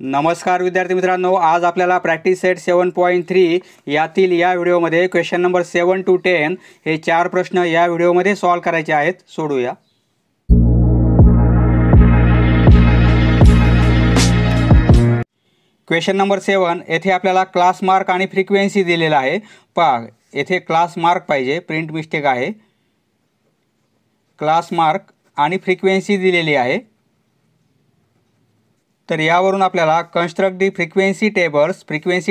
नमस्कार विद्यार्थी मित्रांनो, आज आपल्याला प्रॅक्टिस सेट 7.3 यातील या व्हिडिओमध्ये क्वेश्चन नंबर 7 to 10 हे 4 प्रश्न या व्हिडिओमध्ये सॉल्व करायचे आहेत. सोडूया. क्वेश्चन नंबर 7 येथे आपल्याला क्लास मार्क आणि फ्रिक्वेन्सी दिलेला आहे. पहा, येथे क्लास मार्क पाहिजे, प्रिंट मिस्टेक आहे. क्लास मार्क आणि फ्रिक्वेन्सी दिलेली आहे. तर यावरून आपल्याला कन्स्ट्रक्ट दी फ्रिक्वेन्सी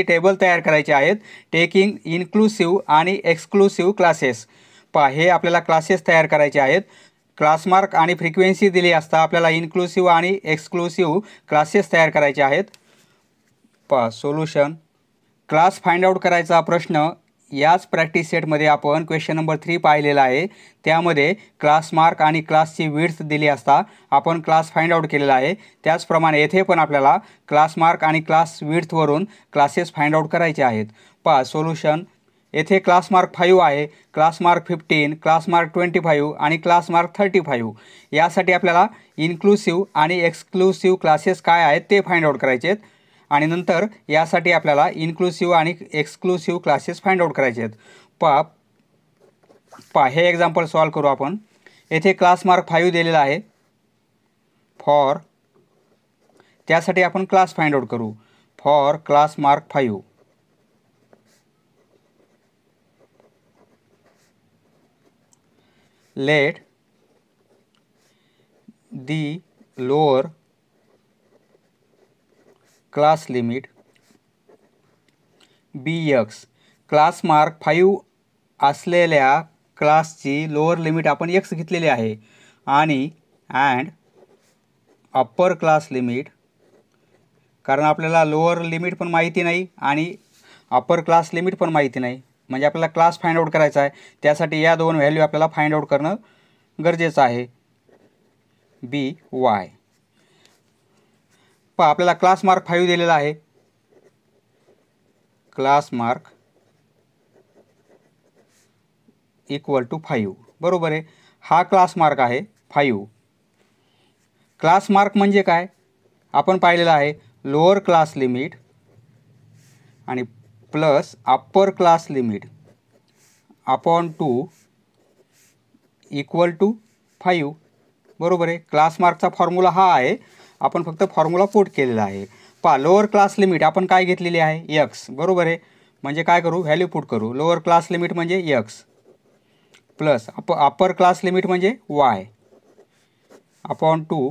टेबल तयार करायचे आहेत. टेकिंग इन्क्लुसिव्ह आणि एक्सक्लुसिव्ह क्लासेस. पहा, हे आपल्याला क्लासेस तयार करायचे आहेत. क्लास मार्क आणि फ्रिक्वेन्सी दिली असता आपल्याला इन्क्लुसिव्ह आणि एक्सक्लुसिव्ह क्लासेस तयार करायचे आहेत. पहा सोल्युशन. क्लास फाइंड आउट करायचा प्रश्न याच प्रॅक्टिस सेटमध्ये आपण क्वेश्चन नंबर 3 पाहिलेला आहे. त्यामध्ये क्लास मार्क आणि क्लासची विड्थ दिली असता आपण क्लास फाइंड आउट केलेला आहे. त्याचप्रमाणे येथे पण आपल्याला क्लास मार्क आणि क्लास विड्थवरून क्लासेस फाइंड आउट करायचे आहेत. पहा सोल्युशन. येथे क्लास मार्क 5 आहे, क्लास मार्क 15, क्लास मार्क 25 आणि क्लास मार्क 35. यासाठी आपल्याला इन्क्लुसिव्ह आणि एक्सक्लुसिव्ह क्लासेस काय आहेत ते फाइंड आउट करायचे आहेत. आणि नंतर यासाठी आपल्याला इन्क्लुसिव्ह आणि एक्सक्लुसिव्ह क्लासेस फाइंड आउट करायचे आहेत. पहा हे एक्झाम्पल सॉल्व करू आपण. येथे क्लास मार्क 5 दिलेला आहे. फॉर त्यासाठी आपण क्लास फाइंड आउट करू. For class mark 5 let the lower class limit BX. Class mark 5 असलेल्या क्लासची लोअर लिमिट आपण X घेतलेली आहे. आणि अँड अप्पर क्लास लिमिट, कारण आपल्याला लोअर लिमिट पण माहिती नाही आणि अप्पर क्लास लिमिट पण माहिती नाही, म्हणजे आपल्याला क्लास फाइंड आउट करायचा आहे. त्यासाठी या दोन व्हॅल्यू आपल्याला फाइंड आउट करणं गरजेचं आहे. BY. पहा, आपल्याला क्लास मार्क 5 दिलेला आहे. Class mark equal to 5. बरोबर आहे. हा क्लास मार्क आहे 5. क्लास मार्क म्हणजे काय आपण पाहिलेलं आहे. लोअर क्लास लिमिट आणि plus upper class limit upon 2 equal to 5. बरोबर आहे. क्लास मार्कचा फॉर्म्युला हा आहे, आपण फक्त फॉर्म्युला पुट केलेला आहे. पहा, लोअर क्लास लिमिट आपण काय घेतलेली आहे X. बरोबर आहे. म्हणजे काय करू, व्हॅल्यू पुट करू. लोअर क्लास लिमिट म्हणजे X plus upper class limit म्हणजे Y अपॉन 2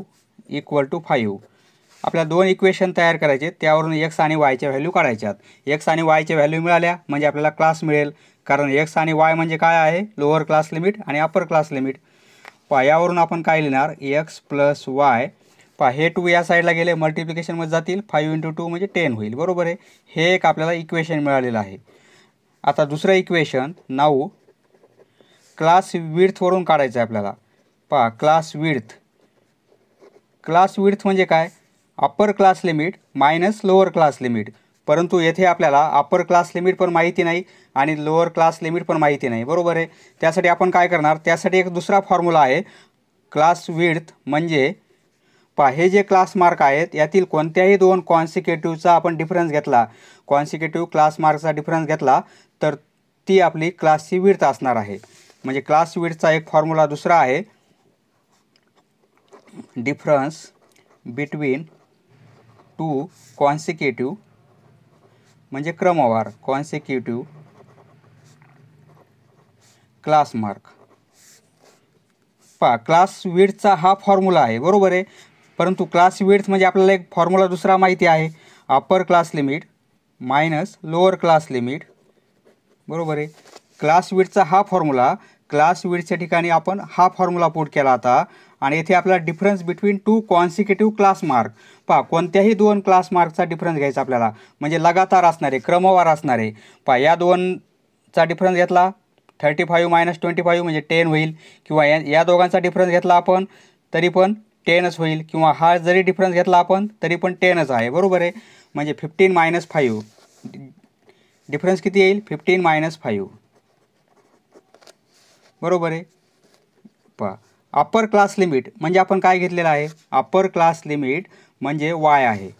इक्वल टू 5. आपल्याला दोन इक्वेशन तयार करायचे, त्यावरून X आणि Y च्या व्हॅल्यू काढायच्यात. X आणि Y च्या व्हॅल्यू मिळाल्या म्हणजे आपल्याला क्लास मिळेल, कारण X आणि Y म्हणजे काय आहे, लोअर क्लास लिमिट आणि अप्पर क्लास लिमिट. पहा, यावरून आपण काय लिहिणार, X प्लस Y. पहा, हे 2 या साईडला गेले, मल्टिप्लिकेशनमध्ये जातील. 5 × 2 म्हणजे 10 होईल. बरोबर आहे. हे एक आपल्याला इक्वेशन मिळालेलं आहे. आता दुसरं इक्वेशन नाऊ क्लास विड्थवरून काढायचं आहे आपल्याला. पहा, क्लास विड्थ म्हणजे काय, upper class limit minus lower class limit. परंतु येथे आपल्याला अप्पर क्लास लिमिट पण माहिती नाही आणि लोअर क्लास लिमिट पण माहिती नाही. बरोबर आहे. त्यासाठी आपण काय करणार, त्यासाठी एक दुसरा फॉर्म्युला आहे. क्लास विड्थ म्हणजे पहा, हे जे क्लास मार्क आहेत यातील कोणत्याही दोन कॉन्सिक्युटिव्हचा आपण डिफरन्स घेतला, कॉन्सिक्युटिव्ह क्लास मार्कचा डिफरन्स घेतला, तर ती आपली क्लासची विड्थ असणार आहे. म्हणजे क्लास विड्थचा एक फॉर्म्युला दुसरा आहे. डिफरन्स बिटवीन टू कॉन्सिक्युटिव्ह म्हणजे क्रमवार, कॉन्सिक्युटिव्ह क्लास मार्क. पहा, क्लास विड्थचा हा फॉर्म्युला आहे. बरोबर आहे. परंतु क्लास विड्थ म्हणजे आपल्याला एक फॉर्म्युला दुसरा माहिती आहे, upper class limit minus lower class limit. बरोबर आहे. क्लास विड्थचा हा फॉर्म्युला, क्लास विड्थच्या ठिकाणी आपण हा फॉर्म्युला पुट केला होता. आणि येथे आपल्याला difference between two consecutive class mark. पहा, कोणत्याही दोन क्लास मार्कचा डिफरन्स घ्यायचा आपल्याला, म्हणजे लगातार असणारे, क्रमवार असणारे. पहा, या दोनचा डिफरन्स घेतला 35 मायनस 25 म्हणजे 10 होईल, किंवा या दोघांचा डिफरन्स घेतला आपण तरी पण 10च होईल, किंवा हा जरी डिफरन्स घेतला आपण तरी पण 10च आहे. बरोबर आहे. म्हणजे 15 मायनस 5 डिफरन्स किती येईल, 15 मायनस 5. बरोबर आहे. पहा, अप्पर क्लास लिमिट म्हणजे आपण काय घेतलेलं आहे, अप्पर क्लास लिमिट म्हणजे y आहे.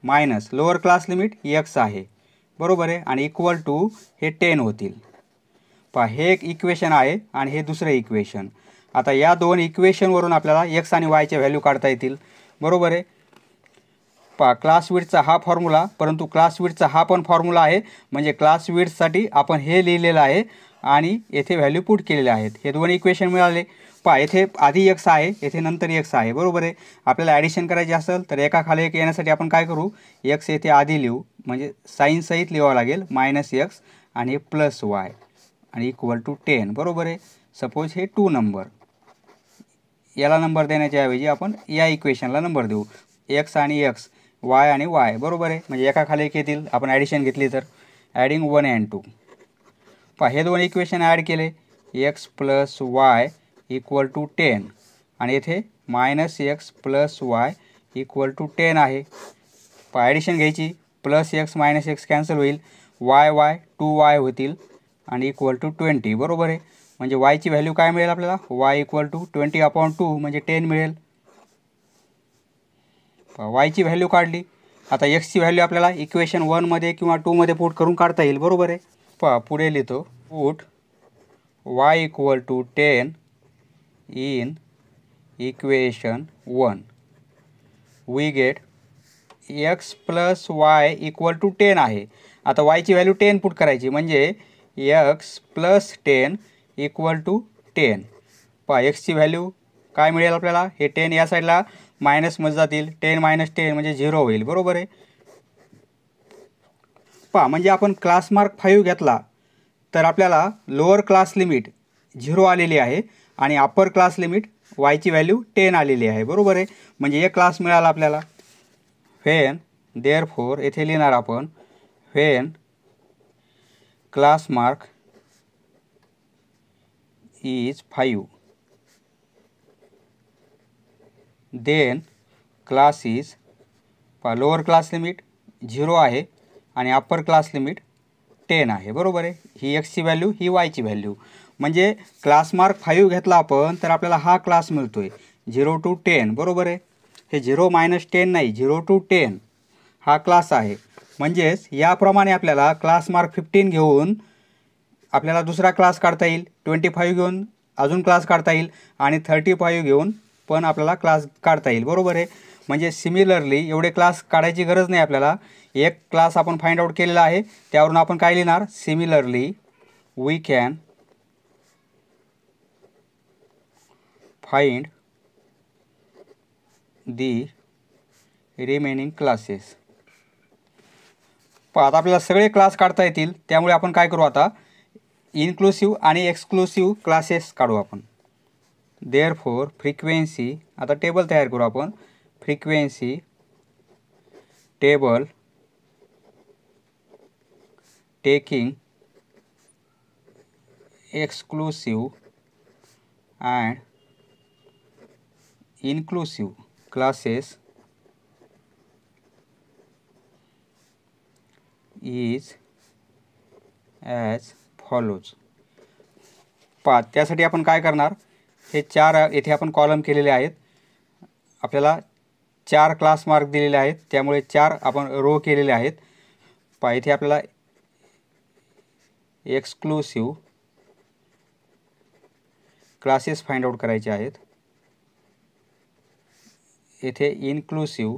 Minus lower class limit x आहे, बरोबर आहे, आणि इक्वल टू हे 10 होतील. पहा हे एक इक्वेशन आहे आणि हे दुसरं इक्वेशन. आता या दोन इक्वेशनवरून आपल्याला x आणि y चे व्हॅल्यू काढता येतील, बरोबर आहे. पहा क्लास विड्थचा हा फॉर्म्युला, परंतु क्लास विड्थचा हा पण फॉर्म्युला आहे, म्हणजे क्लास विड्थसाठी आपण हे लिहिलेलं आहे आणि येथे व्हॅल्यू पुट केलेले आहेत. हे दोन इक्वेशन मिळाले. पहा येथे आधी x आहे, येथे नंतर x आहे, बरोबर आहे. आपल्याला ॲडिशन करायची असेल तर एका खाली एक येण्यासाठी आपण काय करू, x येथे आधी लिहू, म्हणजे साईन सहित लिहावं लागेल, -x आणि +y आणि इक्वल टू 10, बरोबर आहे. सपोज हे 2 नंबर, याला नंबर देण्याच्या ऐवजी आपण या इक्वेशनला नंबर देऊ, x आणि x, y आणि y, बरोबर आहे. म्हणजे एका खाली एक येतील, आपण ॲडिशन घेतली तर ॲडिंग 1 and 2. पहा हे दोन इक्वेशन ॲड केले, x + y इक्वल टू 10 आणि येथे -x + y इक्वल टू 10 आहे. पहा ॲडिशन घ्यायची, +x -x कॅन्सल होईल, y 2y होतील आणि इक्वल टू 20, बरोबर आहे. म्हणजे y ची व्हॅल्यू काय मिळेल आपल्याला, y इक्वल टू 20/2 म्हणजे 10 मिळेल. y ची व्हॅल्यू काढली. आता x ची व्हॅल्यू आपल्याला इक्वेशन 1 मध्ये किंवा 2 मध्ये पुट करून काढता येईल, बरोबर आहे. पहा पुढे लिहितो, put y equal to 10 in equation 1, we get x + y equal to 10 आहे. आता y ची व्हॅल्यू 10 पुट करायची, म्हणजे x + 10 इक्वल टू 10. पहा x ची व्हॅल्यू काय मिळेल आपल्याला, हे 10 या साईडला मायनसमध्ये जातील, 10 - 10 म्हणजे 0 होईल, बरोबर आहे. पहा म्हणजे आपण क्लास मार्क 5 घेतला तर आपल्याला लोअर क्लास लिमिट 0 आलेली आहे आणि अप्पर क्लास लिमिट y ची व्हॅल्यू 10 आलेली आहे, बरोबर आहे. म्हणजे एक क्लास मिळाला आपल्याला. व्हेन देअरफॉर येथे लिहिणार आपण, when class mark is 5 then class is, पहा लोअर क्लास लिमिट 0 आहे आणि अप्पर क्लास लिमिट 10 आहे, बरोबर आहे. ही x ची व्हॅल्यू, ही y ची व्हॅल्यू. म्हणजे क्लास मार्क 5 घेतला आपण तर आपल्याला हा क्लास मिळतोय 0 to 10, बरोबर आहे. हे 0 - 10 नाही, 0 to 10 हा क्लास आहे. म्हणजेच याप्रमाणे आपल्याला क्लास मार्क 15 घेऊन आपल्याला दुसरा क्लास काढता येईल, 25 घेऊन अजून क्लास काढता येईल आणि 35 घेऊन पण आपल्याला क्लास काढता येईल, बरोबर आहे. म्हणजे सिमिलरली एवढे क्लास काढायची गरज नाही आपल्याला. एक क्लास आपण फाइंड आउट केलेला आहे, त्यावरून आपण काय लिहिणार, similarly we can find the remaining classes. आता आपल्याला सगळे क्लास काढता येतील, त्यामुळे आपण काय करू, आता इन्क्लुसिव्ह आणि एक्सक्लुसिव्ह क्लासेस काढू आपण. देअरफॉर फ्रिक्वेन्सी, आता टेबल तयार करू आपण, frequency table taking exclusive and inclusive classes is as follows. पहा त्यासाठी आपण काय करणार, हे 4 येथे आपण कॉलम केलेले आहेत, आपल्याला 4 क्लास मार्क दिलेले आहेत, त्यामुळे 4 आपण रो केलेले आहेत. पहा इथे आपल्याला एक्सक्लुसिव्ह क्लासेस फाइंड आउट करायचे आहेत, येथे इन्क्लुसिव्ह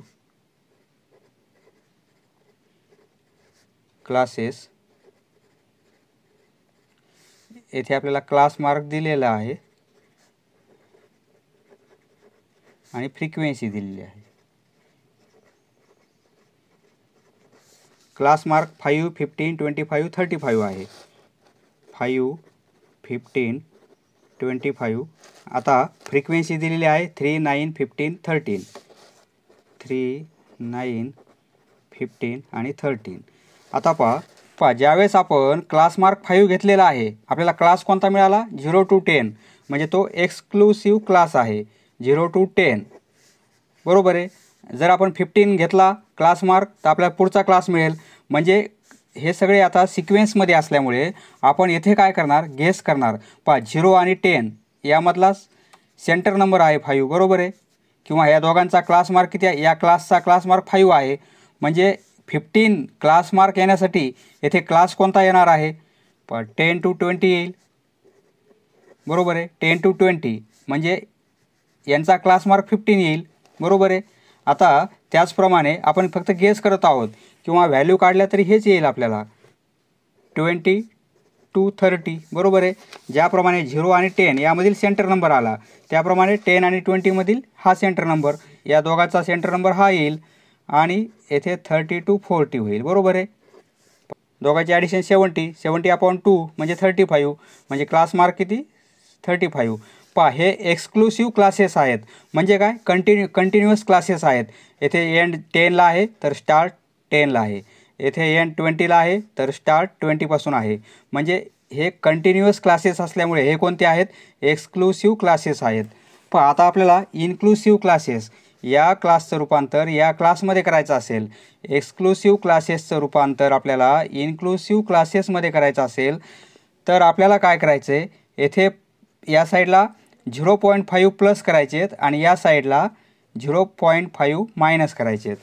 क्लासेस, येथे आपल्याला क्लास मार्क दिलेला आहे आणि फ्रिक्वेन्सी दिलेली आहे. क्लास मार्क 5, 15, 25, 35 आहे. 5, 15, 25. आता फ्रिक्वेन्सी दिलेली आहे 3, 9, 15, 13. 3, 9, 15 आणि 13. आता पहा ज्यावेळेस आपण क्लास मार्क 5 घेतलेला आहे, आपल्याला क्लास कोणता मिळाला, 0 to 10, म्हणजे तो एक्सक्लुसिव्ह क्लास आहे 0 to 10, बरोबर आहे. जर आपण 15 घेतला क्लास मार्क तर आपल्याला पुढचा क्लास मिळेल. म्हणजे हे सगळे आता सिक्वेन्समध्ये असल्यामुळे आपण येथे काय करणार, गेस करणार. पहा 0 आणि 10 यामधला सेंटर नंबर आहे 5, बरोबर आहे. किंवा या दोघांचा क्लास मार्क किती आहे, या क्लासचा क्लास मार्क 5 आहे, म्हणजे 15 क्लास मार्क येण्यासाठी येथे क्लास कोणता येणार आहे? 10 to 20 येईल, बरोबर आहे. 10 to 20 म्हणजे यांचा क्लास मार्क 15 येईल, बरोबर आहे. आता त्याचप्रमाणे आपण फक्त गेस करत आहोत किंवा व्हॅल्यू काढल्या तरी हेच येईल आपल्याला, 20 to 30, बरोबर आहे. ज्याप्रमाणे 0 आणि 10 यामधील सेंटर नंबर आला त्याप्रमाणे 10 आणि 20मधील हा सेंटर नंबर, या दोघांचा सेंटर नंबर हा येईल आणि येथे 30 to 40 होईल, बरोबर आहे. दोघांची ॲडिशन 70/2 म्हणजे 35, म्हणजे क्लास मार्क किती? 35. पहा, हे एक्सक्लुसिव्ह क्लासेस आहेत. म्हणजे काय? कंटिन्युअस क्लासेस आहेत. येथे एंड 10ला आहे तर स्टार्ट 10ला आहे, येथे एंड 20ला आहे तर स्टार्ट 20पासून आहे. म्हणजे हे कंटिन्युअस क्लासेस असल्यामुळे हे कोणते आहेत? एक्सक्लुसिव्ह क्लासेस आहेत. पहा, आता आपल्याला इन्क्लुसिव्ह क्लासेस या क्लासचं रूपांतर या क्लासमध्ये करायचं असेल, एक्सक्लुसिव्ह क्लासेसचं रूपांतर आपल्याला इन्क्लुसिव्ह क्लासेसमध्ये करायचं असेल तर आपल्याला काय करायचं आहे? येथे या साईडला 0.5 प्लस करायचे आहेत आणि या साईडला 0.5 मायनस करायचे आहेत.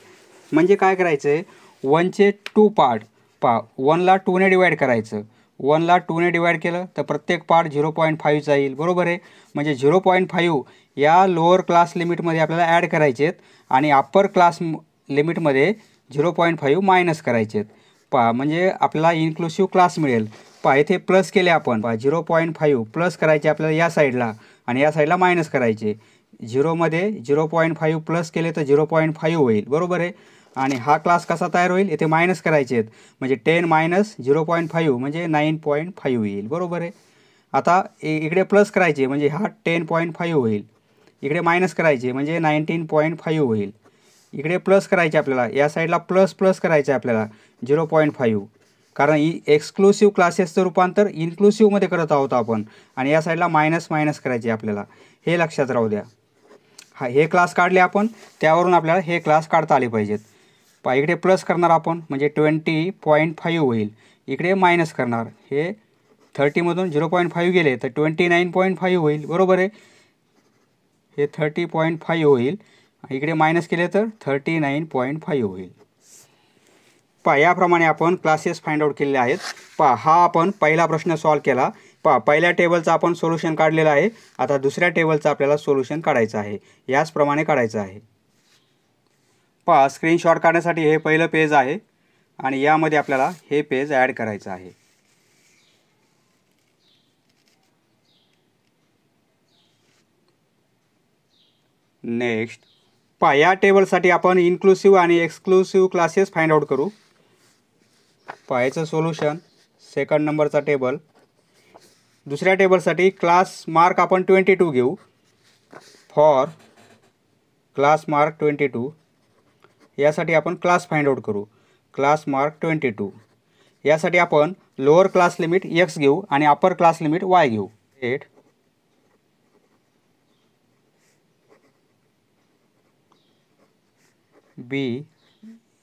म्हणजे काय करायचं आहे? 1चे 2 पार्ट, पहा 1ला 2ने डिवाईड करायचं. 1ला 2ने डिवाईड केलं तर प्रत्येक पार्ट 0.5चा येईल, बरोबर आहे. म्हणजे 0.5 या लोअर क्लास लिमिटमध्ये आपल्याला ॲड करायचे आहेत आणि अप्पर क्लास लिमिटमध्ये 0.5 मायनस करायचे आहेत. पहा, म्हणजे आपल्याला इन्क्लुसिव्ह क्लास मिळेल. पहा, इथे प्लस केले आपण, पहा 0.5 प्लस करायचे आपल्याला या साईडला आणि या साईडला मायनस करायचे. 0मध्ये 0.5 प्लस केले तर 0.5 होईल, बरोबर आहे. आणि हा क्लास कसा तयार होईल? इथे मायनस करायचे आहेत, म्हणजे 10 मायनस 0.5 म्हणजे 9.5 येईल, बरोबर आहे. आता इकडे प्लस करायचे म्हणजे हा 10.5 होईल, इकडे मायनस करायचे म्हणजे 19.5 होईल. इकडे प्लस करायचे आपल्याला, या साईडला प्लस प्लस करायचे आपल्याला 0.5, कारण एक्सक्लुसिव्ह क्लासेसचं रूपांतर इन्क्लुसिव्हमध्ये करत आहोत आपण, आणि या साईडला मायनस मायनस करायचे आपल्याला, हे लक्षात राहू द्या. हे क्लास काढले आपण, त्यावरून आपल्याला हे क्लास काढता आले पाहिजेत. पहा, इकडे प्लस करणार आपण म्हणजे 20.5 होईल, इकडे मायनस करणार, हे 30मधून 0.5 गेले तर 29.5 होईल, बरोबर आहे. हे 30.5 होईल, इकडे मायनस केले तर 39.5 होईल. पहा, याप्रमाणे आपण क्लासेस फाइंड आउट केलेले आहेत. पहा, हा आपण पहिला प्रश्न सॉल्व केला. पहा, पहिल्या टेबलचं आपण सोल्युशन काढलेलं आहे. आता दुसऱ्या टेबलचं आपल्याला सोल्युशन काढायचं आहे, याचप्रमाणे काढायचं आहे. पहा, स्क्रीनशॉट काढण्यासाठी हे पहिलं पेज आहे आणि यामध्ये आपल्याला हे पेज ॲड करायचं आहे. नेक्स्ट, पहा, या टेबलसाठी आपण इन्क्लुसिव्ह आणि एक्सक्लुसिव्ह क्लासेस फाइंड आउट करू. पहा, याचं सोल्युशन सेकंड नंबरचा टेबल. दुसऱ्या टेबलसाठी क्लास मार्क आपण 22 घेऊ. फॉर क्लास मार्क 22 यासाठी आपण क्लास फाइंड आउट करू. क्लास मार्क 22 यासाठी आपण लोअर क्लास लिमिट x घेऊ आणि अप्पर क्लास लिमिट y घेऊ. 8 b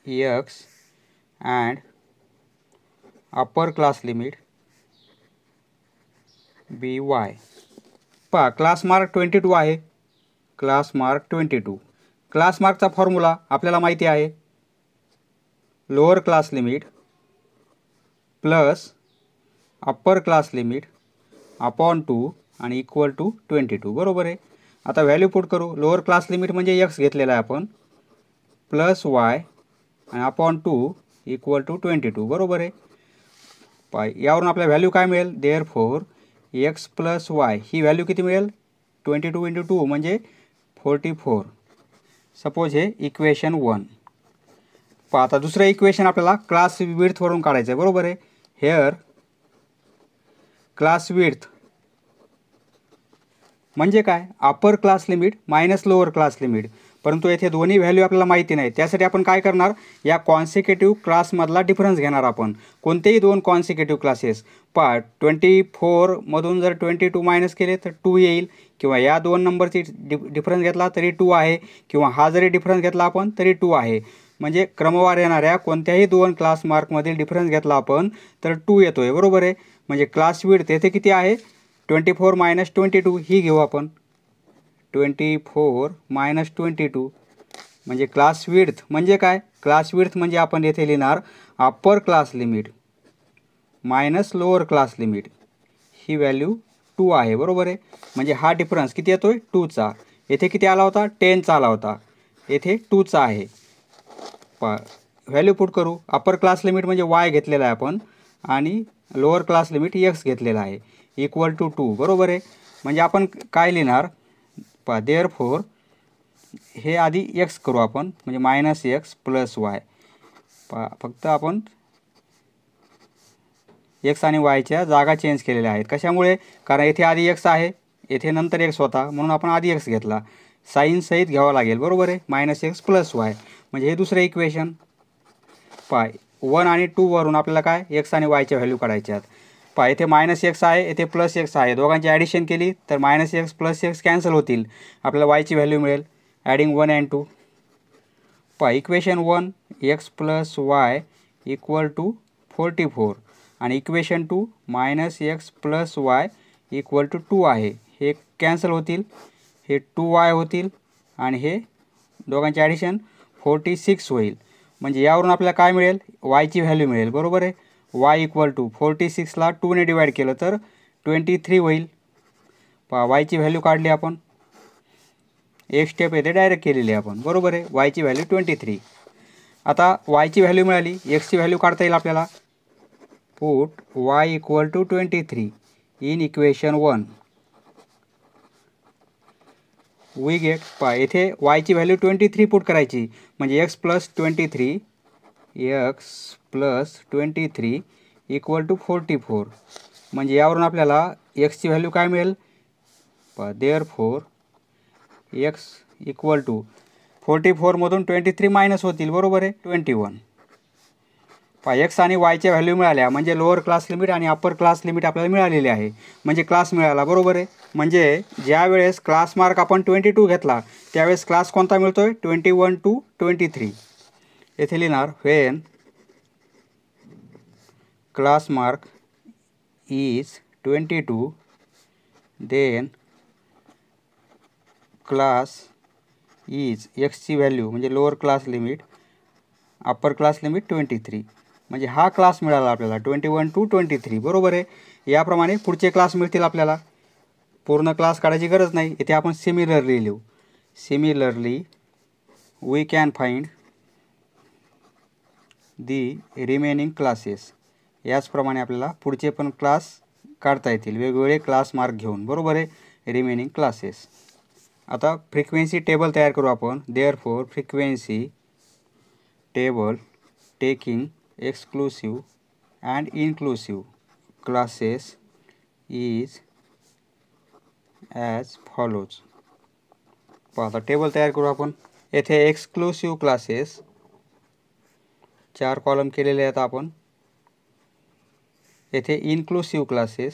x and upper class limit by. पहा, क्लास मार्क 22 आहे. क्लास मार्क 22, क्लास मार्कचा फॉर्म्युला आपल्याला माहिती आहे, lower class limit plus upper class limit upon 2 आणि इक्वल टू 22, बरोबर आहे. आता व्हॅल्यू पुट करू. लोअर क्लास लिमिट म्हणजे x घेतलेला आहे आपण, प्लस y आणि अपॉन 2 इक्वल टू 22, बरोबर आहे. पहा, यावरून आपल्याला व्हॅल्यू काय मिळेल? देअरफॉर x प्लस y ही व्हॅल्यू किती मिळेल? 22 × 2 म्हणजे 44. सपोज हे इक्वेशन 1. पहा, आता दुसरं इक्वेशन आपल्याला क्लास विड्थवरून काढायचं आहे, बरोबर आहे. हेअर क्लास विड्थ म्हणजे काय? Upper class limit minus lower class limit. परंतु येथे दोन्ही व्हॅल्यू आपल्याला माहिती नाही, त्यासाठी आपण काय करणार? या कॉन्सिक्युटिव्ह क्लासमधला डिफरन्स घेणार आपण. कोणतेही दोन कॉन्सिक्युटिव्ह क्लासेस. पहा, 24मधून जर 22 मायनस केले तर 2 येईल, किंवा या दोन नंबरची डिफरन्स घेतला तरी 2 आहे, किंवा हा जरी डिफरन्स घेतला आपण तरी 2 आहे. म्हणजे क्रमवार येणाऱ्या कोणत्याही दोन क्लास मार्कमधील डिफरन्स घेतला आपण तर 2 येतो आहे, बरोबर आहे. म्हणजे क्लास विड्थ येथे किती आहे? 24 - 22 ही घेऊ आपण. 24 - 22 म्हणजे क्लास विड्थ म्हणजे काय, क्लास विड्थ म्हणजे आपण येथे लिहिणार upper class limit minus lower class limit, ही व्हॅल्यू 2 आहे, बरोबर आहे. म्हणजे हा डिफरन्स किती येतोय 2चा. येथे किती आला होता 10चा आला होता, येथे 2चा आहे. व्हॅल्यू पुट करू. अप्पर क्लास लिमिट म्हणजे y घेतलेला आहे आपण आणि लोअर क्लास लिमिट x घेतलेला आहे, इक्वल टू 2, बरोबर आहे. म्हणजे आपण काय लिहिणार देअरफॉर हे आधी x करू आपण, म्हणजे मायनस एक्स प्लस वाय. फक्त आपण x आणि yच्या जागा चेंज केलेल्या आहेत. कशामुळे, कारण येथे आधी x आहे, येथे नंतर x होता, म्हणून आपण आधी x घेतला. साईन सहित घ्यावं लागेल, बरोबर आहे. मायनस एक्स प्लस वाय म्हणजे हे दुसरं इक्वेशन. 1 आणि 2 वरून आपल्याला काय x आणि yच्या व्हॅल्यू काढायच्या आहेत. येथे मायनस एक्स आहे, येथे प्लस एक्स आहे, दोघांची ॲडिशन केली तर minus X plus X cancel होतील, आपल्याला वायची व्हॅल्यू मिळेल. Adding 1 and 2. Equation 1 x plus Y equal to 44 आणि equation 2 minus X plus Y equal to 2 आहे. हे कॅन्सल होतील, हे 2y होतील आणि हे दोघांचे ॲडिशन 46 होईल. म्हणजे यावरून आपल्याला काय मिळेल, वायची व्हॅल्यू मिळेल, बरोबर आहे. y इक्वल टू 46ला 2ने डिवाईड केलं तर 23 होईल. वायची व्हॅल्यू काढली आपण, एक स्टेप येथे डायरेक्ट केलेली आहे आपण, बरोबर आहे. वायची व्हॅल्यू 23. आता वायची व्हॅल्यू मिळाली, एक्सची व्हॅल्यू काढता येईल आपल्याला. Put y equal to 23 in equation 1. We get येथे वायची व्हॅल्यू 23 पुट करायची, म्हणजे एक्स प्लस 23 इक्वल टू 44. म्हणजे यावरून आपल्याला एक्सची व्हॅल्यू काय मिळेल, देअरफॉर एक्स इक्वल टू 44मधून 23 मायनस होतील, बरोबर आहे, 21. एक्स आणि वायच्या व्हॅल्यू मिळाल्या म्हणजे लोअर क्लास लिमिट आणि अप्पर क्लास लिमिट आपल्याला मिळालेली आहे, म्हणजे क्लास मिळाला, बरोबर आहे. म्हणजे ज्या वेळेस क्लास मार्क आपण 22 घेतला त्यावेळेस क्लास कोणता मिळतोय 21 to 23. येथे लिहिणार when class mark is 22 then class is एक्सची व्हॅल्यू म्हणजे lower class limit upper class limit 23. म्हणजे हा क्लास मिळाला आपल्याला 21 to 23, बरोबर आहे. याप्रमाणे पुढचे क्लास मिळतील आपल्याला, पूर्ण क्लास काढायची गरज नाही. इथे आपण सिमिलरली लिहू. Similarly we can find the remaining classes. याचप्रमाणे आपल्याला पुढचे पण क्लास काढता येतील, वेगवेगळे क्लास मार्क घेऊन, बरोबर आहे. Remaining classes. आता फ्रिक्वेन्सी टेबल तयार करू आपण. Therefore frequency table taking exclusive and inclusive classes is as follows. आता टेबल तयार करू आपण. येथे एक्सक्लुसिव्ह क्लासेस 4 कॉलम केलेले आहेत आपण. येथे इन्क्लुसिव्ह क्लासेस,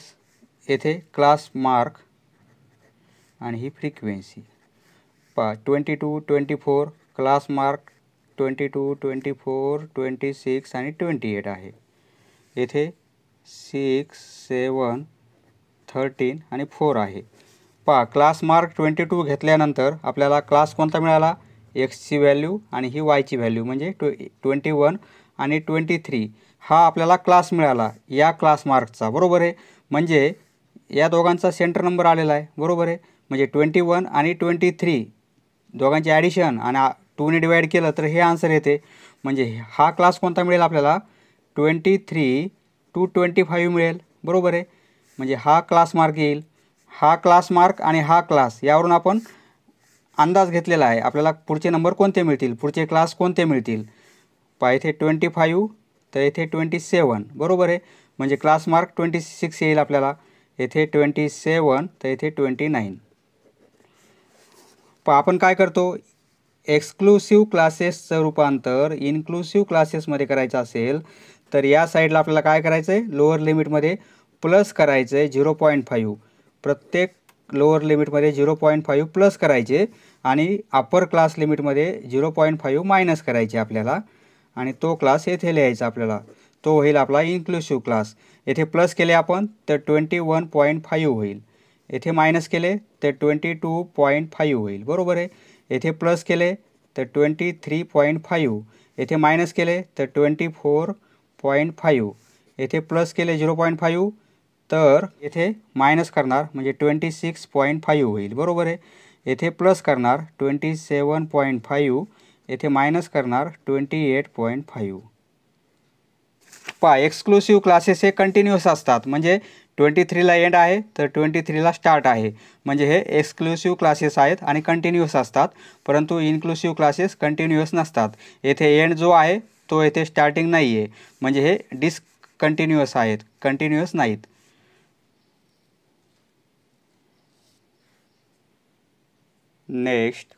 येथे क्लास मार्क आणि ही फ्रिक्वेन्सी. 22, 24 क्लास मार्क 22, 24, 26 आणि 28 आहे. येथे 6, 7, 13 आणि 4 आहे. क्लास मार्क 22 घेतल्यानंतर आपल्याला क्लास कोणता मिळाला, एक्सची व्हॅल्यू आणि ही वायची व्हॅल्यू म्हणजे 21 आणि 23 हा आपल्याला क्लास मिळाला या क्लास मार्कचा, बरोबर आहे. म्हणजे या दोघांचा सेंटर नंबर आलेला आहे, बरोबर आहे. म्हणजे 21 आणि 23 दोघांचे ॲडिशन आणि 2ने डिवाईड केलं तर हे आन्सर येते. म्हणजे हा क्लास कोणता मिळेल आपल्याला 23 to 25 मिळेल, बरोबर आहे. म्हणजे हा क्लास मार्क येईल. हा क्लास मार्क आणि हा क्लास यावरून आपण अंदाज घेतलेला आहे आपल्याला पुढचे नंबर कोणते मिळतील, पुढचे क्लास कोणते मिळतील. इथे 25 तर इथे 27, बरोबर आहे. म्हणजे क्लास मार्क 26 येईल आपल्याला. येथे 27 तर इथे 29. आपण काय करतो, एक्सक्लुसिव्ह क्लासेसचं रूपांतर इन्क्लुसिव्ह क्लासेसमध्ये करायचं असेल तर या साईडला आपल्याला काय करायचं आहे, लोअर लिमिटमध्ये प्लस करायचं आहे 0.5. प्रत्येक लोअर लिमिटमध्ये 0.5 प्लस करायचे आणि अप्पर क्लास लिमिटमध्ये 0.5 मायनस करायचे आपल्याला, आणि तो क्लास येथे लिहायचा आपल्याला. तो होईल आपला इन्क्लुसिव्ह क्लास. येथे प्लस केले आपण तर 21.5 होईल, येथे मायनस केले तर 22.5 होईल, बरोबर आहे. येथे प्लस केले तर 23.5, येथे मायनस केले तर 24.5, येथे प्लस केले 0.5 तर येथे मायनस करणार म्हणजे 26.5 होईल, बरोबर आहे. येथे प्लस करणार 27.5, येथे मायनस करणार 28.5. एक्सक्लुसिव्ह क्लासेस हे कंटिन्युअस असतात, म्हणजे 23ला एंड आहे तर 23ला स्टार्ट आहे, म्हणजे हे एक्सक्लुसिव्ह क्लासेस आहेत आणि कंटिन्युअस असतात. परंतु इन्क्लुसिव्ह क्लासेस कंटिन्युअस नसतात. येथे एंड जो आहे तो येथे स्टार्टिंग नाही आहे, म्हणजे हे डिसकंटिन्युअस आहेत, कंटिन्युअस नाहीत. Next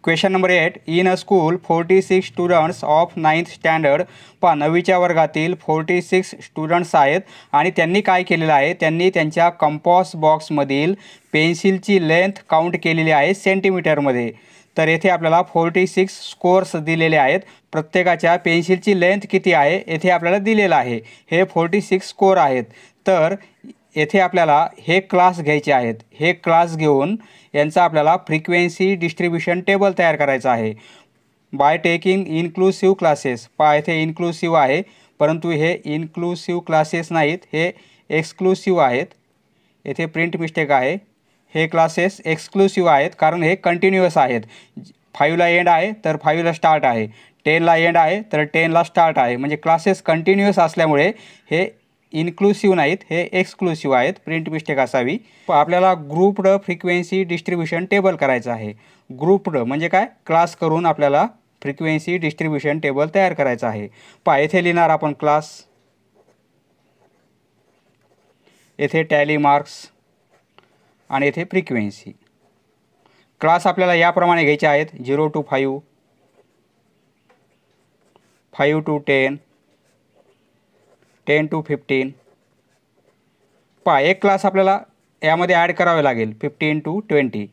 question number 8. In a school 46 students of 9th standard. 9वीच्या वर्गातील 46 स्टुडंट्स आहेत आणि त्यांनी काय केलेलं आहे, त्यांनी त्यांच्या कंपॉस बॉक्समधील पेन्सिलची लेंथ काउंट केलेली आहे सेंटीमीटरमध्ये. तर येथे आपल्याला 46 स्कोअर्स दिलेले आहेत. प्रत्येकाच्या पेन्सिलची लेंथ किती आहे येथे आपल्याला दिलेलं आहे. हे 46 स्कोअर आहेत. तर येथे आपल्याला हे क्लास घ्यायचे आहेत. हे क्लास घेऊन यांचा आपल्याला फ्रिक्वेन्सी डिस्ट्रीब्युशन टेबल तयार करायचा आहे बाय टेकिंग इन्क्लुसिव्ह क्लासेस. येथे इन्क्लुसिव्ह आहे, परंतु हे इन्क्लुसिव्ह क्लासेस नाहीत, हे एक्सक्लुसिव्ह आहेत. येथे प्रिंट मिस्टेक आहे. हे क्लासेस एक्सक्लुसिव्ह आहेत कारण हे कंटिन्युअस आहेत. 5ला एंड आहे तर 5ला स्टार्ट आहे, 10ला एंड आहे तर 10ला स्टार्ट आहे, म्हणजे क्लासेस कंटिन्युअस असल्यामुळे हे इन्क्लुसिव्ह नाहीत, हे एक्सक्लुसिव्ह आहेत. प्रिंट मिस्टेक असावी. आपल्याला ग्रुप्ड फ्रिक्वेन्सी डिस्ट्रीब्युशन टेबल करायचं आहे. ग्रुप्ड म्हणजे काय, क्लास करून आपल्याला फ्रिक्वेन्सी डिस्ट्रीब्युशन टेबल तयार करायचं आहे. येथे लिहिणार आपण क्लास, येथे टॅली मार्क्स आणि येथे फ्रिक्वेन्सी. क्लास आपल्याला याप्रमाणे घ्यायचे आहेत: 0 to 5, 5 to 10, 10 to 15. एक क्लास आपल्याला यामध्ये ॲड करावे लागेल 15 to 20,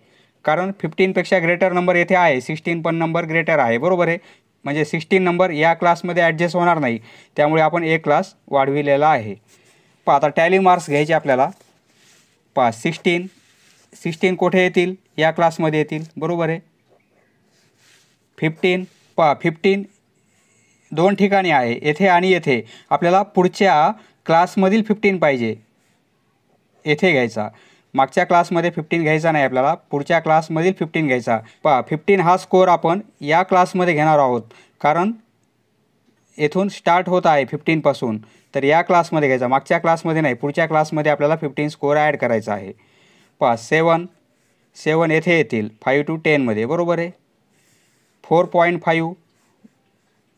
कारण 15पेक्षा ग्रेटर नंबर येथे आहे, 16 पण नंबर ग्रेटर आहे, बरोबर आहे. म्हणजे 16 नंबर या क्लासमध्ये ॲडजस्ट होणार नाही, त्यामुळे आपण एक क्लास वाढविलेला आहे. आता टॅली मार्क्स घ्यायचे आपल्याला. 16 कुठे येतील, या क्लासमध्ये येतील, बरोबर आहे. 15 15 दोन ठिकाणी आहे, येथे आणि येथे. आपल्याला पुढच्या क्लासमधील 15 पाहिजे, येथे घ्यायचा. मागच्या क्लासमध्ये 15 घ्यायचा नाही आपल्याला, पुढच्या क्लासमधील 15 घ्यायचा. 15 हा स्कोअर आपण या क्लासमध्ये घेणार आहोत, कारण येथून स्टार्ट होत आहे 15पासून, तर या क्लासमध्ये घ्यायचा, मागच्या क्लासमध्ये नाही. पुढच्या क्लासमध्ये आपल्याला 15 स्कोअर ॲड करायचा आहे. 7 येथे येतील 5 to 10मध्ये, बरोबर आहे. 4.5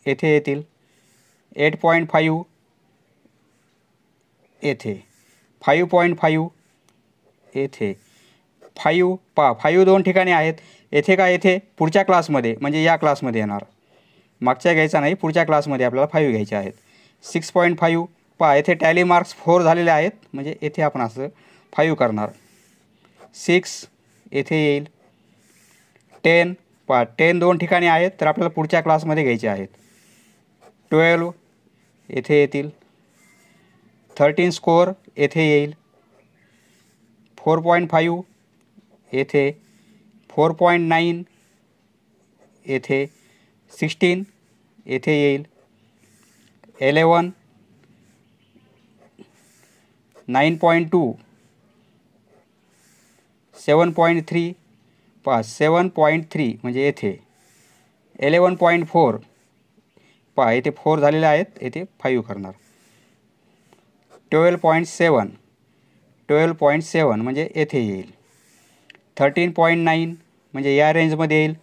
येथे येतील, 8.5 येथे, 5.5 येथे, 5 दोन ठिकाणी आहेत. येथे का, येथे पुढच्या क्लासमध्ये, म्हणजे या क्लासमध्ये येणार, मागच्या घ्यायचा नाही, पुढच्या क्लासमध्ये आपल्याला 5 घ्यायचे आहेत. 6.5 येथे टॅली मार्क्स 4 झालेले आहेत, म्हणजे येथे आपण असं 5 करणार. 6 येथे येईल. 10 दोन ठिकाणी आहेत, तर आपल्याला पुढच्या क्लासमध्ये घ्यायचे आहेत. 12 येथे येतील. 13 स्कोअर येथे येईल. 4.5 येथे, 4.9 येथे, 16 येथे येईल. 11 9.2, 7.3 7.3 म्हणजे येथे. 11.4 येथे 4 झालेले आहेत, येथे 5 करणार. 12.7 म्हणजे येथे येईल. 13.9 म्हणजे या रेंजमध्ये येईल.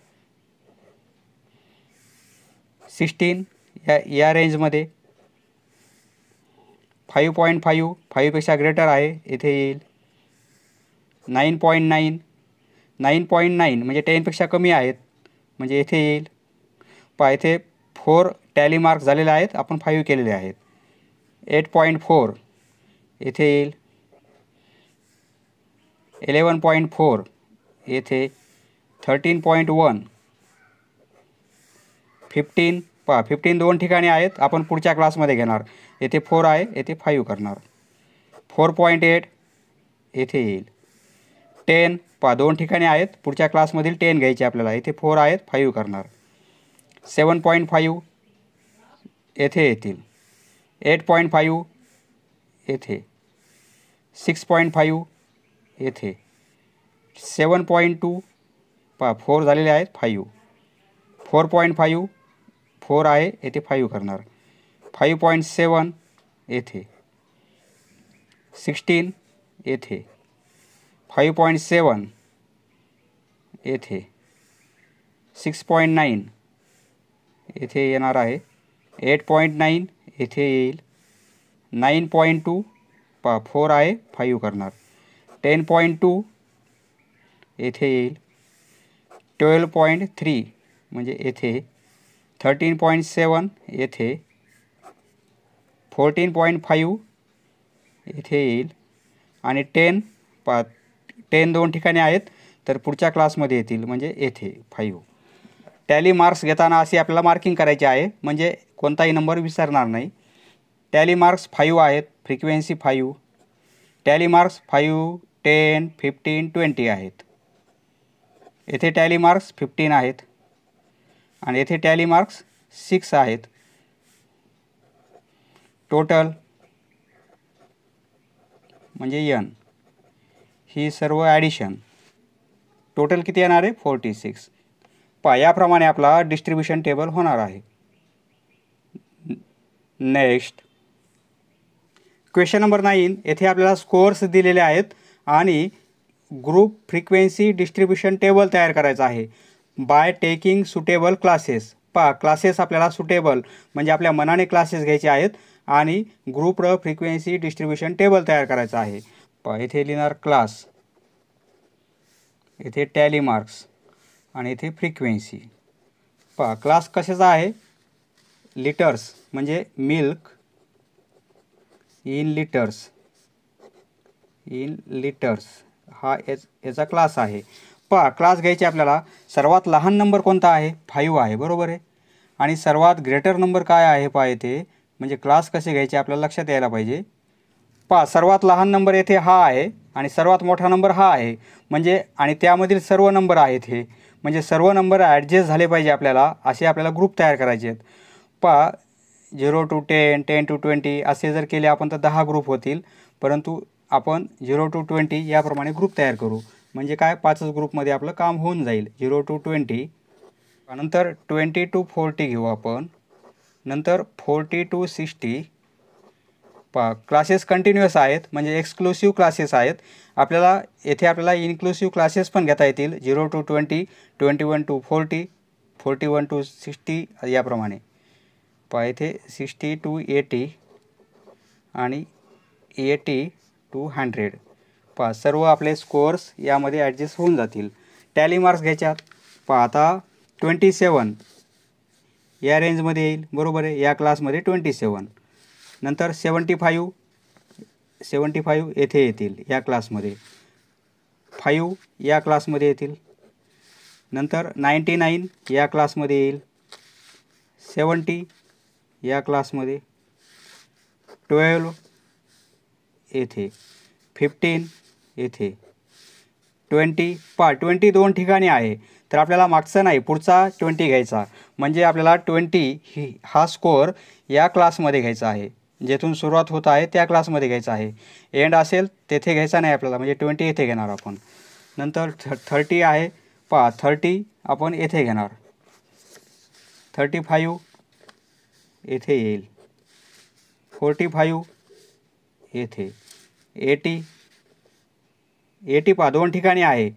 16 या रेंजमध्ये. 5.5 5पेक्षा ग्रेटर आहे, येथे येईल. 9.9 म्हणजे 10पेक्षा कमी आहेत, म्हणजे येथे येईल. येथे 4 टॅली मार्क्स झालेले आहेत, आपण 5 केलेले आहेत. 8.4 येथे येईल. 11.4 येथे. 13.1 15 दोन ठिकाणी आहेत, आपण पुढच्या क्लासमध्ये घेणार. येथे 4 आहे, येथे 5 करणार. 4.8 येथे येईल. 10 पहा 2 ठिकाणी आहेत, पुढच्या क्लासमधील 10 घ्यायचे आपल्याला. इथे 4 आहेत, 5 करणार. 7.5 येथे येतील. 8.5 येथे. 6.5 येथे. 7.2 पहा 4 झालेले आहेत, 5. 4.5 4 आहे, येथे 5 करणार. 5.7 येथे. 16 येथे. 5.7 येथे. 6.9 येथे येणार आहे. 8.9 येथे येईल. 9.2 पहा 4 आहे, 5 करणार. 10.2 येथे येईल. 12.3 म्हणजे येथे. 13.7 येथे. 14.5 येथे येईल. आणि 10 पहा 10 2 ठिकाणी आहेत, तर पुढच्या क्लासमध्ये येतील म्हणजे येथे 5. टॅली मार्क्स घेताना अशी आपल्याला मार्किंग करायची आहे, म्हणजे कोणताही नंबर विसरणार नाही. टॅली मार्क्स 5 आहेत, फ्रिक्वेन्सी 5. टॅली मार्क्स 5, 10, 15, 20 आहेत. येथे टॅली मार्क्स 15 आहेत आणि येथे टॅली मार्क्स 6 आहेत. टोटल म्हणजे n, ही सर्व ॲडिशन. टोटल किती येणार आहे? 46. पहा याप्रमाणे आपला डिस्ट्रीब्युशन टेबल होणार आहे. Next question number 9. येथे आपल्याला स्कोअर्स दिलेले आहेत आणि ग्रुप फ्रिक्वेन्सी डिस्ट्रीब्युशन टेबल तयार करायचा आहे बाय टेकिंग सुटेबल क्लासेस. पहा क्लासेस आपल्याला सुटेबल म्हणजे आपल्या मनाने क्लासेस घ्यायचे आहेत आणि ग्रुप फ्रिक्वेन्सी डिस्ट्रीब्युशन टेबल तयार करायचं आहे. पहा इथे लिहिणार क्लास, इथे टॅली मार्क्स आणि इथे फ्रिक्वेन्सी. पहा क्लास कशाचा आहे? लिटर्स म्हणजे मिल्क इन लिटर्स हा याचा क्लास आहे. पहा क्लास घ्यायचे आपल्याला. सर्वात लहान नंबर कोणता आहे? 5 आहे, बरोबर आहे. आणि सर्वात ग्रेटर नंबर काय आहे? पहा येथे म्हणजे क्लास कसे घ्यायचे आपल्याला लक्षात यायला पाहिजे. पहा सर्वात लहान नंबर येथे हा आहे आणि सर्वात मोठा नंबर हा आहे, म्हणजे आणि त्यामधील सर्व नंबर आहेत हे, म्हणजे सर्व नंबर ॲडजस्ट झाले पाहिजे आपल्याला. असे आपल्याला ग्रुप तयार करायचे आहेत. पहा 0 to 10, 10 to 20 असे जर केले आपण तर 10 ग्रुप होतील, परंतु आपण 0 to 20 याप्रमाणे ग्रुप तयार करू. म्हणजे काय 5च ग्रुपमध्ये आपलं काम होऊन जाईल. 0 to 20. नंतर 20 to 40 घेऊ आपण. नंतर 40 to 60. पहा क्लासेस कंटिन्युअस आहेत म्हणजे एक्सक्लुसिव्ह क्लासेस आहेत. आपल्याला इन्क्लुसिव्ह क्लासेस पण घेता येतील. 0 to 20, 21 to 40, 41 to 60 याप्रमाणे. पहा इथे 60 to 80 आणि 80 to 100. पहा सर्व आपले स्कोअर्स यामध्ये ॲडजस्ट होऊन जातील. टॅली मार्क्स घ्यायच्यात. पहा आता 27 या रेंजमध्ये येईल, बरोबर आहे. या क्लासमध्ये 27. नंतर 75 येथे येतील या क्लासमध्ये. 5 या क्लासमध्ये येतील. नंतर 99 या क्लासमध्ये येईल. 70 या क्लासमध्ये. 12 येथे. 15 येथे. 20 पहा 20 2 ठिकाणी आहे, तर आपल्याला मागचा नाही पुढचा 20 घ्यायचा. म्हणजे आपल्याला 20 हा स्कोअर या क्लासमध्ये घ्यायचा आहे. जेथून सुरुवात होत आहे त्या क्लासमध्ये घ्यायचा आहे. एंड असेल तेथे घ्यायचा नाही आपल्याला, म्हणजे 20 येथे घेणार आपण. नंतर 30 आहे. पहा 30 आपण येथे घेणार. 35 येथे येईल. 45 येथे. 80 पहा 2 ठिकाणी आहे,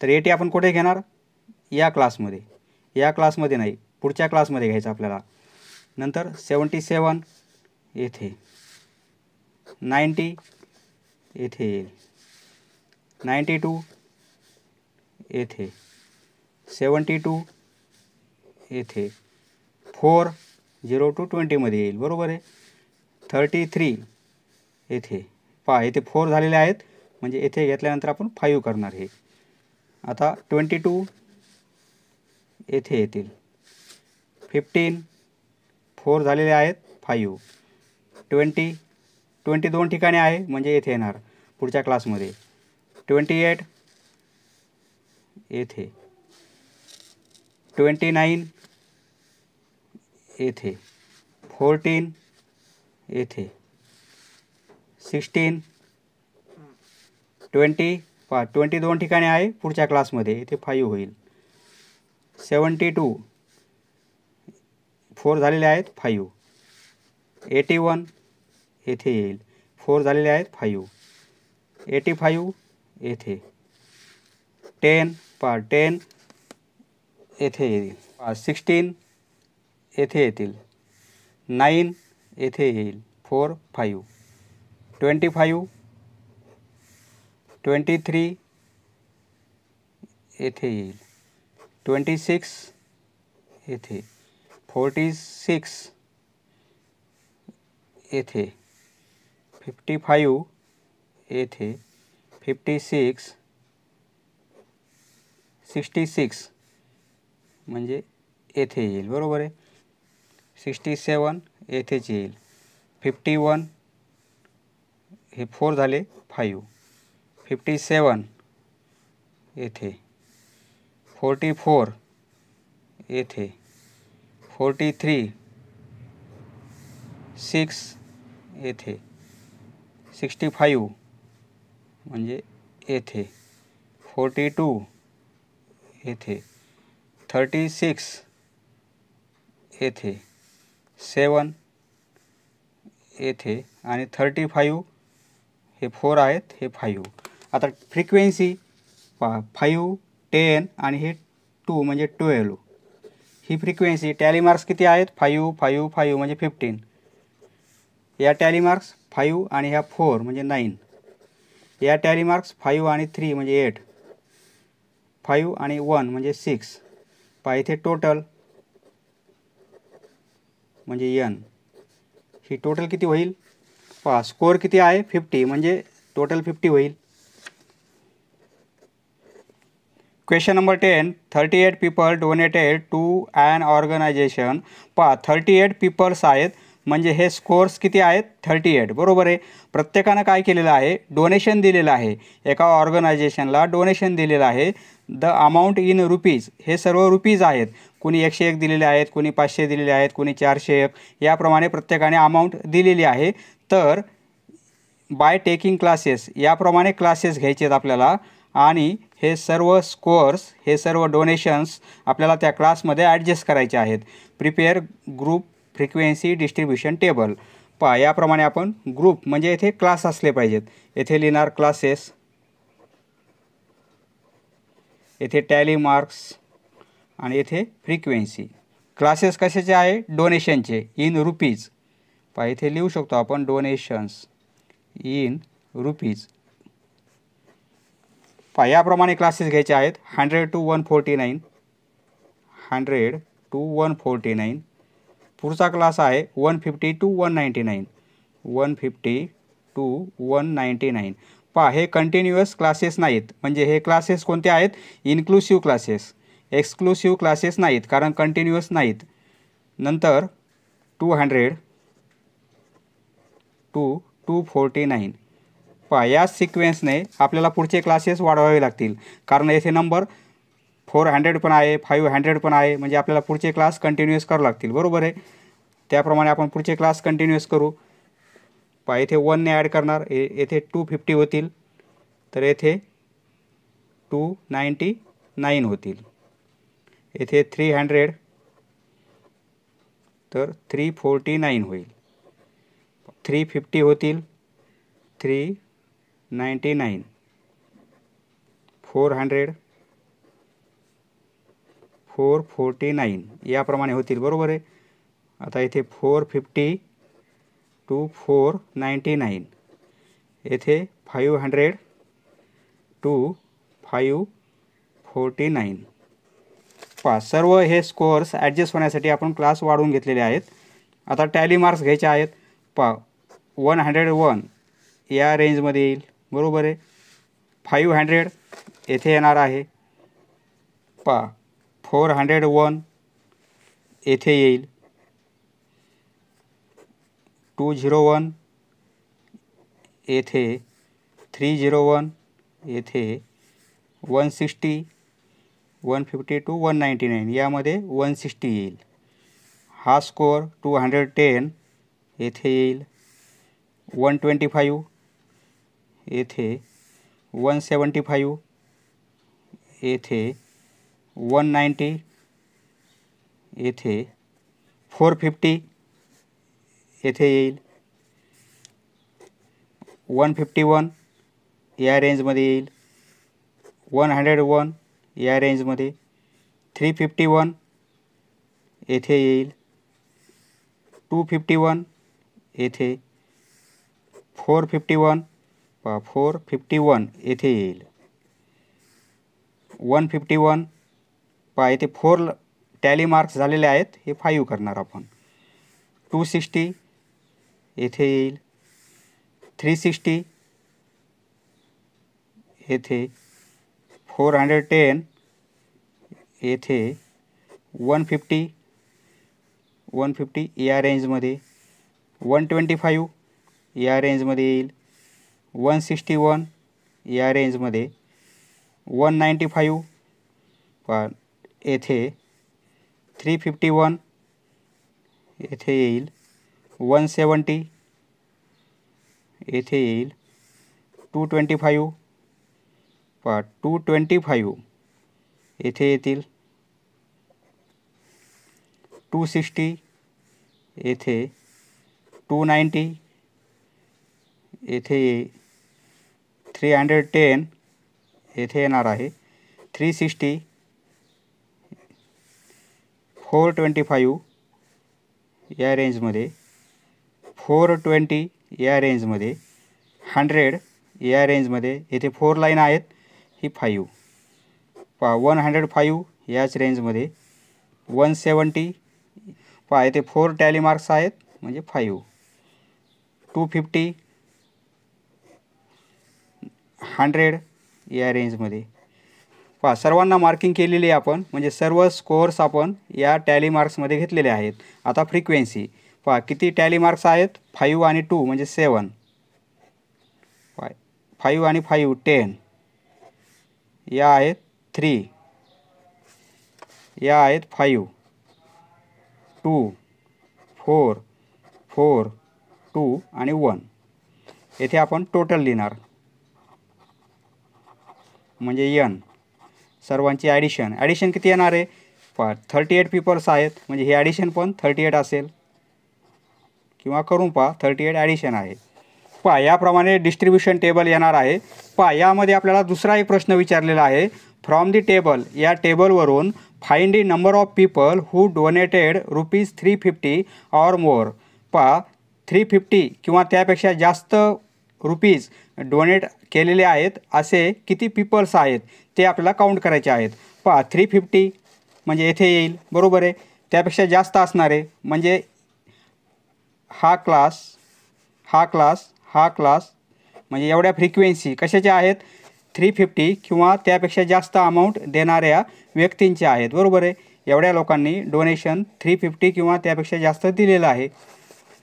तर 80 आपण कुठे घेणार? या क्लासमध्ये. या क्लासमध्ये नाही, पुढच्या क्लासमध्ये घ्यायचं आपल्याला. नंतर 77 येथे. 90 येथे येईल. 92 येथे. 72 येथे. 4 0 to 20 मध्ये येईल, बरोबर आहे. 33 येथे. पहा येथे 4 झालेले आहेत, म्हणजे येथे घेतल्यानंतर आपण 5 करणार हे. आता 22 येथे येतील. 15 4 झालेले आहेत, 5. 20 2 ठिकाणी आहे म्हणजे येथे येणार पुढच्या क्लासमध्ये. 28 येथे, 29 येथे, 14 येथे, 16, 20 20 दोन ठिकाणी आहे पुढच्या क्लासमध्ये, इथे 5 होईल. 72 4 झालेले आहेत 5. 81 येथे येईल, 4 झालेले आहेत 5. 85 येथे. 10 10 येथे येईल. 16 येथे येतील. 9 येथे येईल, 4 5. 25 23 येथे येईल. 26 येथे. 46 येथे. 55 येथे. 56 66 म्हणजे येथे येईल, बरोबर आहे. 67 येथेच येईल. 51 हे 4 झाले 5. 57 येथे. 44 येथे. 43 6 येथे. 65 म्हणजे येथे. 42 येथे. 36 येथे. 7 येथे आणि 35 हे 4 आहेत, हे 5. आता फ्रिक्वेन्सी 5 10 आणि हे 2 म्हणजे 12. ही फ्रिक्वेन्सी टॅली मार्क्स किती आहेत? 5 5 5 म्हणजे 15. या टॅली मार्क्स 5 आणि ह्या 4 म्हणजे 9. या टॅली मार्क्स 5 आणि 3 म्हणजे 8. 5 आणि 1 म्हणजे 6. इथे टोटल म्हणजे n. ही टोटल किती होईल? स्कोर किती आहे? 50 म्हणजे टोटल 50 होईल. Question number 10. 38 people donated to an organization. 38 peoples आहेत म्हणजे हे स्कोर्स किती आहेत? 38, बरोबर आहे. प्रत्येकानं काय केलेलं आहे? डोनेशन दिलेलं आहे. एका ऑर्गनायझेशनला डोनेशन दिलेलं आहे. द अमाऊंट इन रुपीज, हे सर्व रुपीज आहेत. कुणी 101 दिलेले आहेत, कुणी 500 दिलेले आहेत, कुणी 401, याप्रमाणे प्रत्येकाने अमाऊंट दिलेली आहे. तर बाय टेकिंग क्लासेस, याप्रमाणे क्लासेस घ्यायचे आहेत आपल्याला आणि हे सर्व स्कोअर्स, हे सर्व डोनेशन्स आपल्याला त्या क्लासमध्ये ॲडजस्ट करायचे आहेत. Prepare group frequency distribution table. याप्रमाणे आपण ग्रुप म्हणजे येथे क्लास असले पाहिजेत. येथे लिहिणार क्लासेस, येथे टॅली मार्क्स आणि येथे फ्रिक्वेन्सी. क्लासेस कशाचे आहे? डोनेशनचे, इन रुपीज. इथे लिहू शकतो आपण डोनेशन्स इन रुपीज. याप्रमाणे क्लासेस घ्यायचे आहेत. 100 to 149. 100 to 149. पुढचा क्लास आहे 150 to 199. 150 to 199. हे कंटिन्युअस क्लासेस नाहीत. म्हणजे हे क्लासेस कोणते आहेत? Inclusive classes. एक्सक्लुसिव्ह क्लासेस नाहीत, कारण कंटिन्युअस नाहीत. नंतर 200 to 249. या सिक्वेन्सने आपल्याला पुढचे क्लासेस वाढवावे लागतील, कारण येथे नंबर 400 पण आहे, 500 पण आहे. म्हणजे आपल्याला पुढचे क्लास कंटिन्युअस करावे लागतील, बरोबर आहे. त्याप्रमाणे आपण पुढचे क्लास कंटिन्युअस करू. इथे 1ने ॲड करणार, येथे 250 होतील, तर येथे 299 होतील. येथे 300 तर 349 होईल. 350 होतील, 399. 400 449 याप्रमाणे होतील, बरोबर आहे. आता इथे 450 to 499. येथे 500 to 549. सर्व हे स्कोअर्स ॲडजस्ट होण्यासाठी आपण क्लास वाढवून घेतलेले आहेत. आता टॅली मार्क्स घ्यायचे आहेत. 101 या रेंजमध्ये येईल, बरोबर आहे. 500 येथे येणार आहे. 401 येथे येईल. 201 येथे. 301 येथे. 160 150 to 199 यामध्ये 160 येईल. हा स्कोअर 210 येथे येईल. 125 येथे, 175 येथे, 190 येथे, 450 येथे येईल. 151 या रेंजमध्ये येईल. 101 या रेंजमध्ये. 351 येथे येईल. 251 येथे. 451 451 येथे येईल. 151 येथे 4 टॅली मार्क्स झालेले आहेत, हे 5 करणार आपण. 260 येथे येईल. 360 येथे. 410 येथे. 150 या रेंजमध्ये. 125 या रेंजमध्ये येईल. 161 या रेंजमध्ये. 195 येथे. 351 येथे येईल. 170 येथे येईल. 225 225 येथे येतील. 260 येथे. 290 येथे. 310 येथे येणार आहे. 360 425 या रेंजमध्ये. 420 या रेंजमध्ये. 100 या रेंजमध्ये. येथे 4 लाईन आहेत, ही 5. 105 याच रेंजमध्ये. 170 येथे 4 टॅली मार्क्स आहेत, म्हणजे 5. 250 100 या रेंजमध्ये. सर्वांना मार्किंग केलेली आहे आपण, म्हणजे सर्व स्कोअर्स आपण या टॅली मार्क्समध्ये घेतलेले आहेत. आता फ्रिक्वेन्सी किती टॅली मार्क्स आहेत. 5 आणि 2 म्हणजे 7. 5 आणि 5 10. या आहेत 3. या आहेत 5. 2 4 4 2 आणि 1. येथे आपण टोटल लिहिणार, म्हणजे n. सर्वांची ॲडिशन किती येणार आहे. 38 पीपल्स आहेत, म्हणजे हे ॲडिशन पण 38 असेल, किंवा करून 38 ॲडिशन आहे. याप्रमाणे डिस्ट्रीब्युशन टेबल येणार आहे. यामध्ये आपल्याला दुसरा एक प्रश्न विचारलेला आहे. फ्रॉम दी टेबल, या टेबलवरून find the number of people who donated ₹350 or more. 350 किंवा त्यापेक्षा जास्त रुपीज डोनेट केलेले आहेत असे किती पीपल्स आहेत ते आपल्याला काउंट करायचे आहेत. 350 म्हणजे येथे येईल, बरोबर आहे. त्यापेक्षा जास्त असणारे म्हणजे हा क्लास, हा क्लास, हा क्लास, म्हणजे एवढ्या फ्रिक्वेन्सी कशाच्या आहेत. 350 किंवा त्यापेक्षा जास्त अमाऊंट देणाऱ्या व्यक्तींचे आहेत, बरोबर आहे. एवढ्या लोकांनी डोनेशन 350 किंवा त्यापेक्षा जास्त दिलेलं आहे.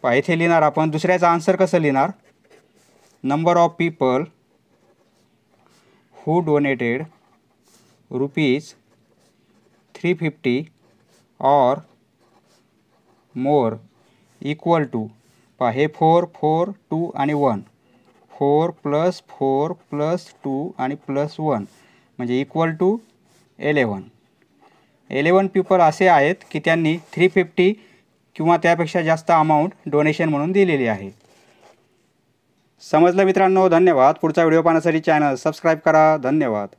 इथे लिहिणार आपण. दुसऱ्याचा आन्सर कसं लिहिणार. Number of people who donated ₹350 or more equal to. हे 4 4 2 आणि 1. 4 + 4 + 2 आणि +1 म्हणजे इक्वल टू 11. 11 पीपल असे आहेत की त्यांनी 350 किंवा त्यापेक्षा जास्त अमाऊंट डोनेशन म्हणून दिलेली आहे. समजलं मित्रांनो. धन्यवाद. पुढचा व्हिडिओ पाहण्यासाठी चॅनल सबस्क्राईब करा. धन्यवाद.